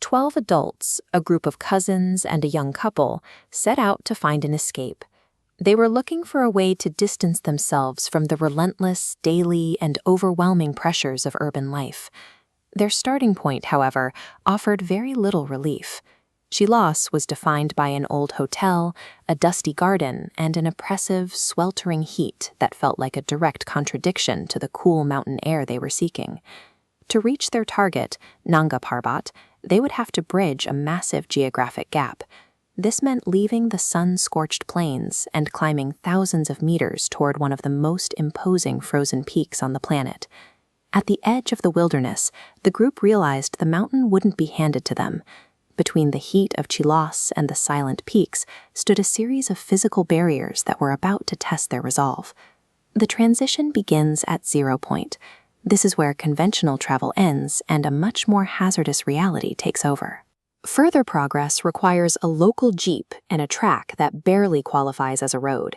12 adults, a group of cousins, and a young couple, set out to find an escape. They were looking for a way to distance themselves from the relentless, daily, and overwhelming pressures of urban life. Their starting point, however, offered very little relief. Chilas was defined by an old hotel, a dusty garden, and an oppressive, sweltering heat that felt like a direct contradiction to the cool mountain air they were seeking. To reach their target, Nanga Parbat, they would have to bridge a massive geographic gap. This meant leaving the sun-scorched plains and climbing thousands of meters toward one of the most imposing frozen peaks on the planet. At the edge of the wilderness, the group realized the mountain wouldn't be handed to them. Between the heat of Chilas and the silent peaks stood a series of physical barriers that were about to test their resolve. The transition begins at 0 point. This is where conventional travel ends and a much more hazardous reality takes over. Further progress requires a local jeep and a track that barely qualifies as a road.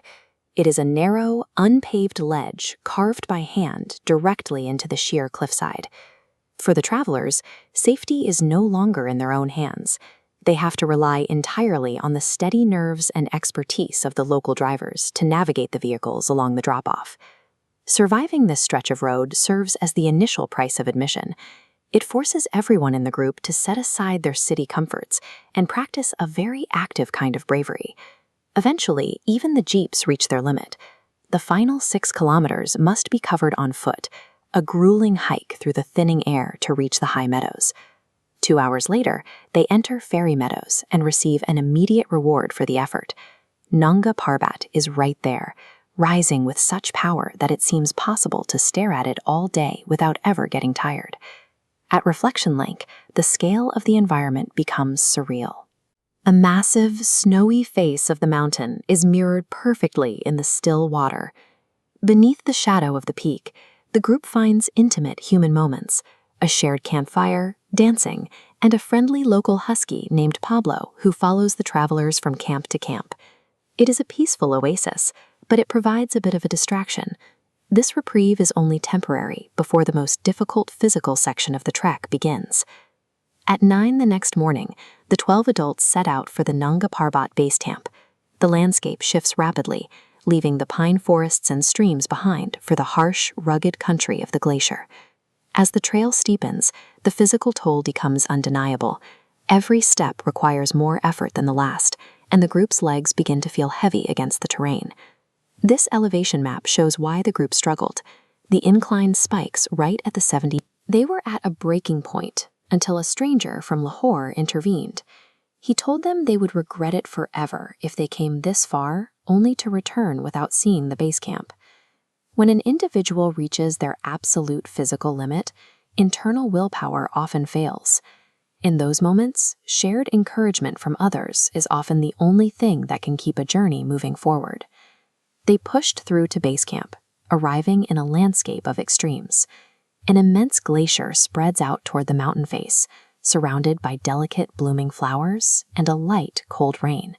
It is a narrow, unpaved ledge carved by hand directly into the sheer cliffside. For the travelers, safety is no longer in their own hands. They have to rely entirely on the steady nerves and expertise of the local drivers to navigate the vehicles along the drop-off. Surviving this stretch of road serves as the initial price of admission. It forces everyone in the group to set aside their city comforts and practice a very active kind of bravery. Eventually, even the jeeps reach their limit. The final 6 kilometers must be covered on foot, a grueling hike through the thinning air to reach the high meadows. 2 hours later, they enter Fairy Meadows and receive an immediate reward for the effort. Nanga Parbat is right there, rising with such power that it seems possible to stare at it all day without ever getting tired. At reflection length, the scale of the environment becomes surreal. A massive, snowy face of the mountain is mirrored perfectly in the still water. Beneath the shadow of the peak, the group finds intimate human moments, a shared campfire, dancing, and a friendly local husky named Pablo who follows the travelers from camp to camp. It is a peaceful oasis, but it provides a bit of a distraction. This reprieve is only temporary before the most difficult physical section of the trek begins. At 9 the next morning, the 12 adults set out for the Nanga Parbat Base Camp. The landscape shifts rapidly, leaving the pine forests and streams behind for the harsh, rugged country of the glacier. As the trail steepens, the physical toll becomes undeniable. Every step requires more effort than the last, and the group's legs begin to feel heavy against the terrain. This elevation map shows why the group struggled. The incline spikes right at the 70. They were at a breaking point until a stranger from Lahore intervened. He told them they would regret it forever if they came this far, only to return without seeing the base camp. When an individual reaches their absolute physical limit, internal willpower often fails. In those moments, shared encouragement from others is often the only thing that can keep a journey moving forward. They pushed through to base camp, arriving in a landscape of extremes. An immense glacier spreads out toward the mountain face, surrounded by delicate blooming flowers and a light, cold rain.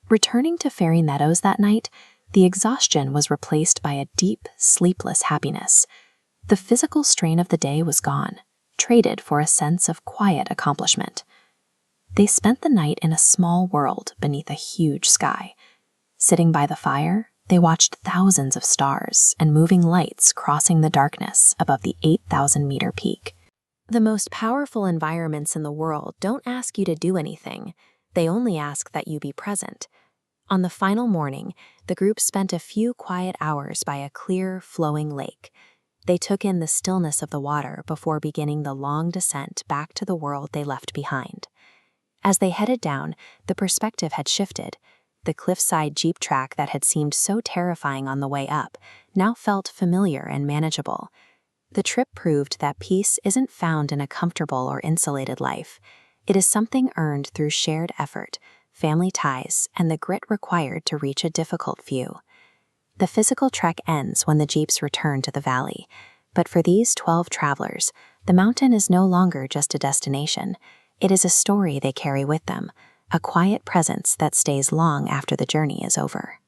Returning to Fairy Meadows that night, the exhaustion was replaced by a deep, sleepless happiness. The physical strain of the day was gone, traded for a sense of quiet accomplishment. They spent the night in a small world beneath a huge sky. Sitting by the fire, they watched thousands of stars and moving lights crossing the darkness above the 8,000-meter peak. The most powerful environments in the world don't ask you to do anything. They only ask that you be present. On the final morning, the group spent a few quiet hours by a clear, flowing lake. They took in the stillness of the water before beginning the long descent back to the world they left behind. As they headed down, the perspective had shifted. The cliffside jeep track that had seemed so terrifying on the way up now felt familiar and manageable. The trip proved that peace isn't found in a comfortable or insulated life. It is something earned through shared effort, family ties, and the grit required to reach a difficult view. The physical trek ends when the jeeps return to the valley, but for these 12 travelers, the mountain is no longer just a destination. It is a story they carry with them, a quiet presence that stays long after the journey is over.